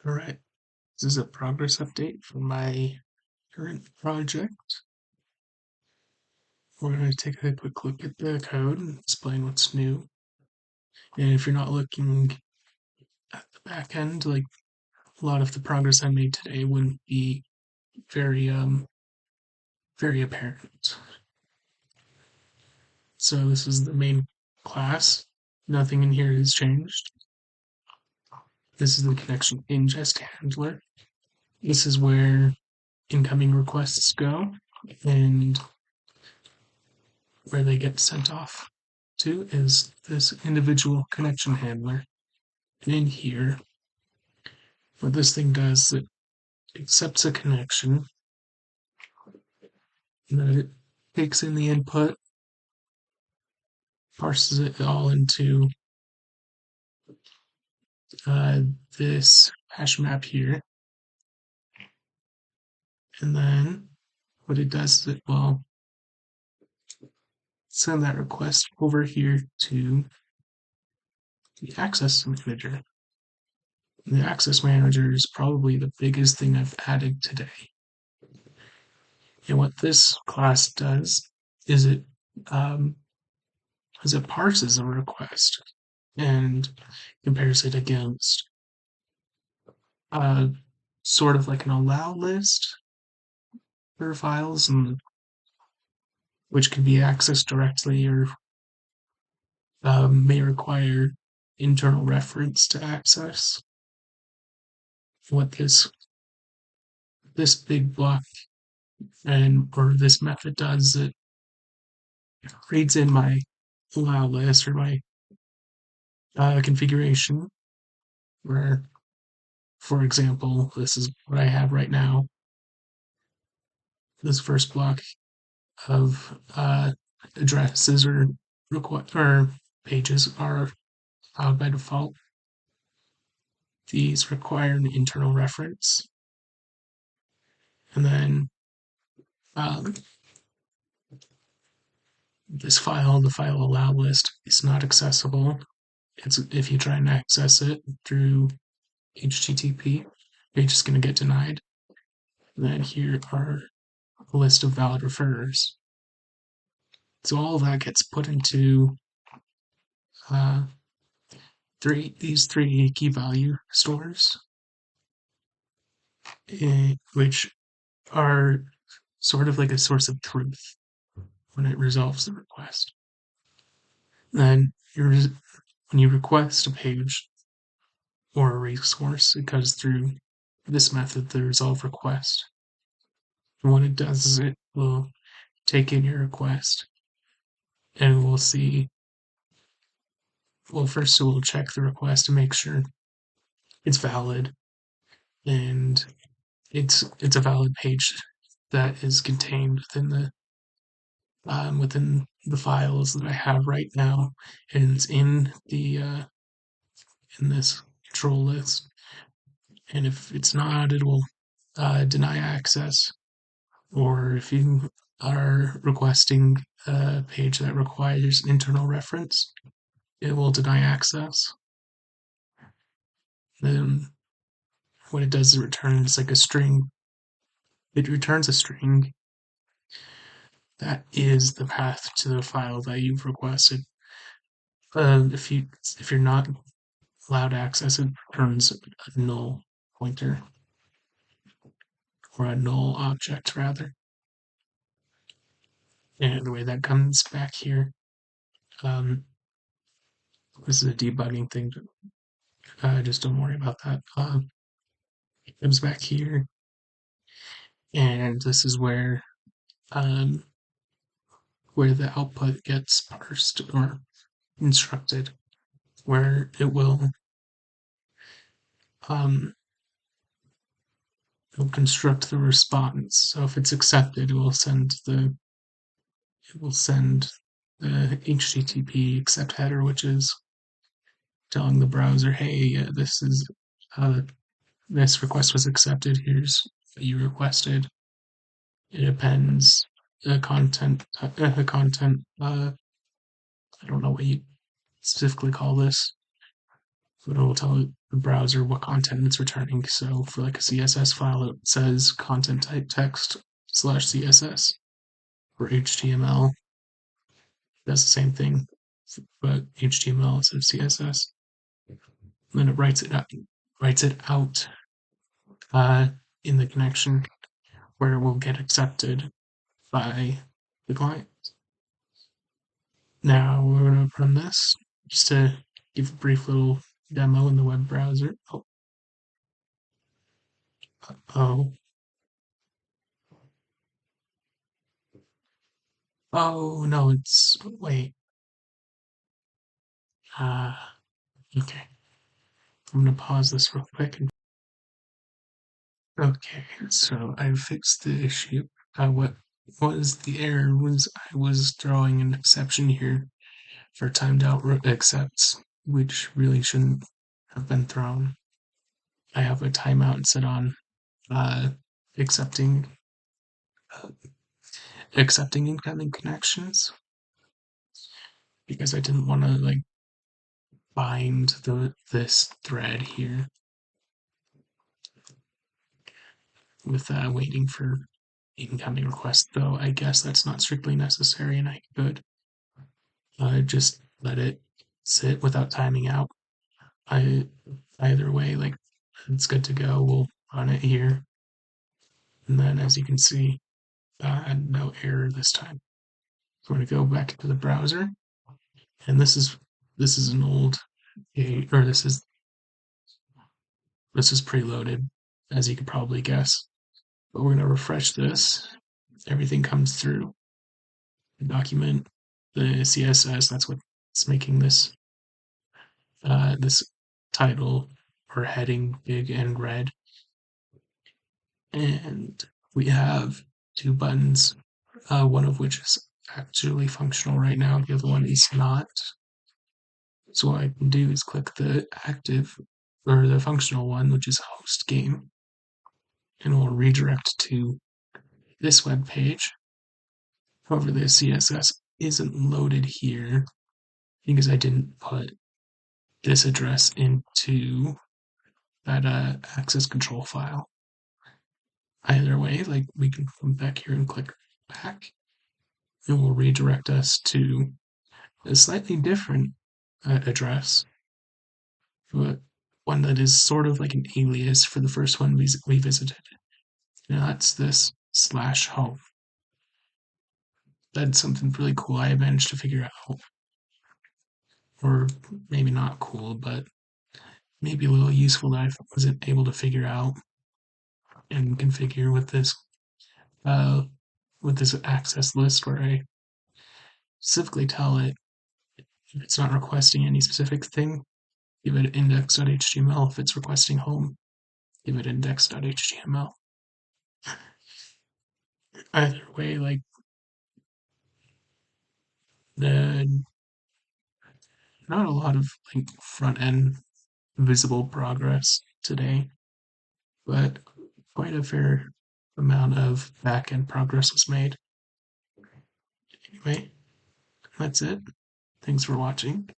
All right, this is a progress update for my current project. We're going to take a quick look at the code and explain what's new. And if you're not looking at the back end, like a lot of the progress I made today wouldn't be very very apparent. So this is the main class. Nothing in here has changed. This is the connection ingest handler. This is where incoming requests go and where they get sent off to is this individual connection handler. And in here, what this thing does, it accepts a connection, and then it takes in the input, parses it all into uh, this hash map here, and then what it does is it will send that request over here to the access manager. The access manager is probably the biggest thing I've added today. And what this class does is um, it parses a request and compares it against uh, sort of like an allow list for files, and which can be accessed directly or may require internal reference to access. What this big block or this method does, it reads in my allow list or my configuration, where, for example, this is what I have right now. This first block of addresses or pages are allowed by default. These require an internal reference, and then this file, the file allow list, is not accessible. It's if you try and access it through HTTP, you're just going to get denied. And then here are a list of valid referrers. So all of that gets put into uh, these three key value stores, which are sort of like a source of truth when it resolves the request. Then when you request a page or a resource, it goes through this method, the resolve request. And what it does is it will take in your request and we'll see. Well, first it will check the request to make sure it's valid and it's a valid page that is contained within the files that I have right now, and it's in this control list. And if it's not, it will deny access. Or if you are requesting a page that requires internal reference, it will deny access. Then what it does is it returns like a string. It returns a string that is the path to the file that you've requested. If you're not allowed access, it returns a null pointer, or a null object rather. And the way that comes back here, this is a debugging thing. Just don't worry about that. It comes back here, and this is where the output gets parsed or instructed, where it will construct the response. So if it's accepted, it will send the HTTP accept header, which is telling the browser, hey, this request was accepted. Here's what you requested. It appends the content. I don't know what you specifically call this, but it will tell it the browser what content it's returning. So for like a CSS file, it says content type text slash CSS. For HTML, does the same thing, but HTML instead of CSS. And then it writes it out uh, in the connection where it will get accepted by the client. Now we're going to run this just to give a brief little demo in the web browser. Oh, oh no, wait. Uh, okay. I'm going to pause this real quick. Okay, so I fixed the issue. What was the error was I was throwing an exception here for timed out accepts, which really shouldn't have been thrown. I have a timeout set on uh, accepting uh, accepting incoming connections because I didn't want to like bind this thread here with waiting for incoming requests. Though I guess that's not strictly necessary, and I could just let it sit without timing out. I either way, like it's good to go. We'll run it here, and then as you can see, no error this time. So I'm going to go back to the browser, and this is an old or this is preloaded, as you could probably guess. But we're going to refresh this. Everything comes through the document, the CSS. That's what's making this title or heading big and red. And we have two buttons, one of which is actually functional right now, the other one is not. So what I can do is click the active or the functional one, which is host game, and it will redirect to this web page. However, the CSS isn't loaded here because I didn't put this address into that access control file. Either way, like we can come back here and click back. It will redirect us to a slightly different address, but one that is sort of like an alias for the first one we visited. Now that's this /home. That's something really cool I managed to figure out. Or maybe not cool, but maybe a little useful that I wasn't able to figure out and configure uh, with this access list where I specifically tell it if it's not requesting any specific thing, give it index.html. If it's requesting home, give it index.html. Either way, like the not a lot of like front end visible progress today, but quite a fair amount of back end progress was made. Anyway, that's it. Thanks for watching.